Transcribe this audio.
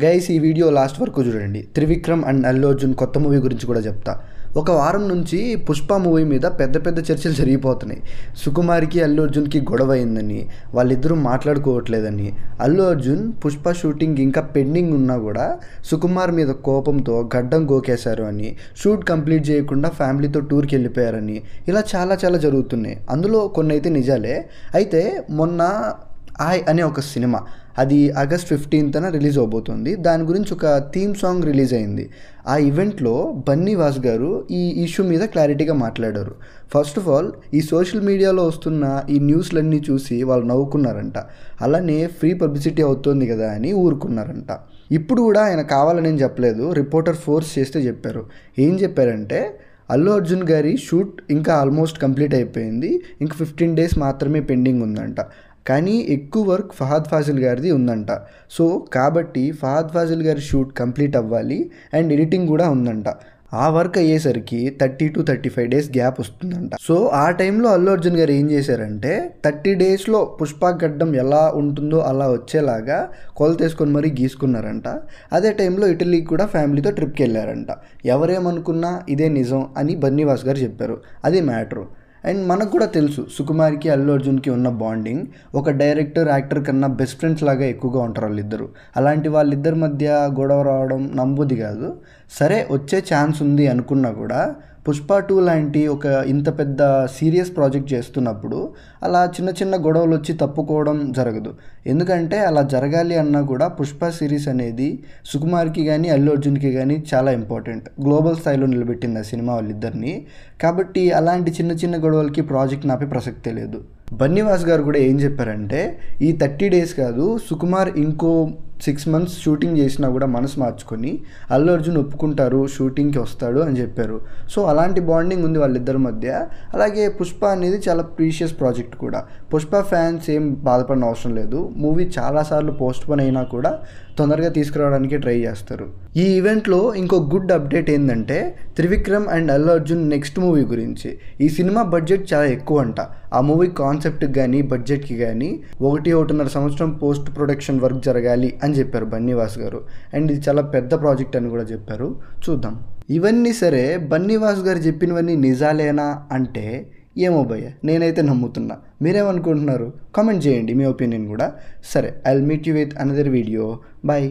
Guys ఈ video last వరకు చూడండి. త్రివిక్రమ్ అండ్ అల్లు అర్జున్ కొత్త మూవీ గురించి కూడా చెప్తా. ఒక వారం నుంచి పుష్ప మూవీ మీద పెద్ద పెద్ద చర్చలు జరిగిపోతున్నాయి. సుకుమార్కి అల్లు అర్జున్కి గొడవ అయిందని, వాళ్ళిద్దరూ మాట్లాడుకోవట్లేదని, అల్లు అర్జున్ పుష్ప షూటింగ్ ఇంకా పెండింగ్ ఉన్నా కూడా సుకుమార్ మీద కోపంతో గడ్డం గోకేశారు అని, షూట్ కంప్లీట్ చేయకుండా ఫ్యామిలీతో టూర్కి వెళ్ళిపోయారని, ఇలా చాలా చాలా జరుగుతున్నాయి. అందులో కొన్ని అయితే నిజాలే. అయితే మొన్న ఆయ్ అనే ఒక సినిమా, అది ఆగస్ట్ 15న రిలీజ్ అవబోతుంది. దాని గురించి ఒక థీమ్ సాంగ్ రిలీజ్ అయింది. ఆ ఈవెంట్లో బన్నీ వాస్ గారు ఈ ఇష్యూ మీద క్లారిటీగా మాట్లాడారు. ఫస్ట్ ఆఫ్ ఆల్, ఈ సోషల్ మీడియాలో వస్తున్న ఈ న్యూస్లన్నీ చూసి వాళ్ళు నవ్వుకున్నారంట. అలానే ఫ్రీ పబ్లిసిటీ అవుతుంది కదా అని ఊరుకున్నారంట. ఇప్పుడు కూడా ఆయన కావాలని చెప్పలేదు, రిపోర్టర్ ఫోర్స్ చేస్తే చెప్పారు. ఏం చెప్పారంటే, అల్లు అర్జున్ గారి షూట్ ఇంకా ఆల్మోస్ట్ కంప్లీట్ అయిపోయింది, ఇంకా 15 days మాత్రమే పెండింగ్ ఉందంట. కానీ ఎక్కువ వర్క్ ఫహద్ ఫాజిల్ గారిది ఉందంట. సో కాబట్టి ఫహద్ ఫాజిల్ గారి షూట్ కంప్లీట్ అవ్వాలి అండ్ ఎడిటింగ్ కూడా ఉందంట. ఆ వర్క్ అయ్యేసరికి 30 to 35 days గ్యాప్ వస్తుందంట. సో ఆ టైంలో అల్లు అర్జున్ గారు ఏం చేశారంటే, 30 daysలో పుష్ప గడ్డం ఎలా ఉంటుందో అలా వచ్చేలాగా కొలతేసుకొని మరీ గీసుకున్నారంట. అదే టైంలో ఇటలీకి కూడా ఫ్యామిలీతో ట్రిప్కి వెళ్ళారంట. ఎవరేమనుకున్నా ఇదే నిజం అని బన్నీవాస్ గారు చెప్పారు. అది మ్యాటరు. అండ్ మనకు కూడా తెలుసు సుకుమార్కి అల్లు అర్జున్కి ఉన్న బాండింగ్ ఒక డైరెక్టర్ యాక్టర్ కన్నా బెస్ట్ ఫ్రెండ్స్ లాగా ఎక్కువగా ఉంటారు వాళ్ళిద్దరు. అలాంటి వాళ్ళిద్దరి మధ్య గొడవ రావడం నమ్మబుద్ధి కాదు. సరే, వచ్చే ఛాన్స్ ఉంది అనుకున్నా కూడా పుష్ప 2 లాంటి ఒక ఇంత పెద్ద సీరియస్ ప్రాజెక్ట్ చేస్తున్నప్పుడు అలా చిన్న చిన్న గొడవలు వచ్చి తప్పుకోవడం జరగదు. ఎందుకంటే అలా జరగాలి అన్నా కూడా పుష్ప సిరీస్ అనేది సుకుమార్కి కానీ అల్లు అర్జున్కి కానీ చాలా ఇంపార్టెంట్. గ్లోబల్ స్థాయిలో నిలబెట్టింది ఆ సినిమా వాళ్ళిద్దరిని. కాబట్టి అలాంటి చిన్న చిన్న గొడవలకి ప్రాజెక్ట్ నాపే ప్రసక్తే లేదు. బన్నీవాస్ గారు కూడా ఏం చెప్పారంటే, ఈ 30 days కాదు, సుకుమార్ ఇంకో 6 months షూటింగ్ చేసినా కూడా మనసు మార్చుకొని అల్లు అర్జున్ ఒప్పుకుంటారు, షూటింగ్కి వస్తాడు అని చెప్పారు. సో అలాంటి బాండింగ్ ఉంది వాళ్ళిద్దరి మధ్య. అలాగే పుష్ప అనేది చాలా ప్రీషియస్ ప్రాజెక్ట్ కూడా. పుష్ప ఫ్యాన్స్ ఏం బాధపడిన అవసరం లేదు. మూవీ చాలాసార్లు పోస్ట్పోన్ అయినా కూడా తొందరగా తీసుకురావడానికి ట్రై చేస్తారు. ఈ ఈవెంట్లో ఇంకో గుడ్ అప్డేట్ ఏంటంటే, Trivikram and Allu Arjun next movie గురించి. ఈ సినిమా బడ్జెట్ చాలా ఎక్కువ అంట. ఆ మూవీ కాన్సెప్ట్కి కానీ బడ్జెట్కి కానీ 1.5 సంవత్సరం పోస్ట్ ప్రొడక్షన్ వర్క్ జరగాలి అని చెప్పారు బన్నీవాస్ గారు. అండ్ ఇది చాలా పెద్ద ప్రాజెక్ట్ అని కూడా చెప్పారు. చూద్దాం. ఇవన్నీ సరే, బన్నీవాస్ గారు చెప్పినవన్నీ నిజాలేనా అంటే ఏమో భయ్య, నేనైతే నమ్ముతున్నా. మీరేమనుకుంటున్నారు? కామెంట్ చేయండి మీ ఒపీనియన్ కూడా. సరే, I will meet you with another video. Bye.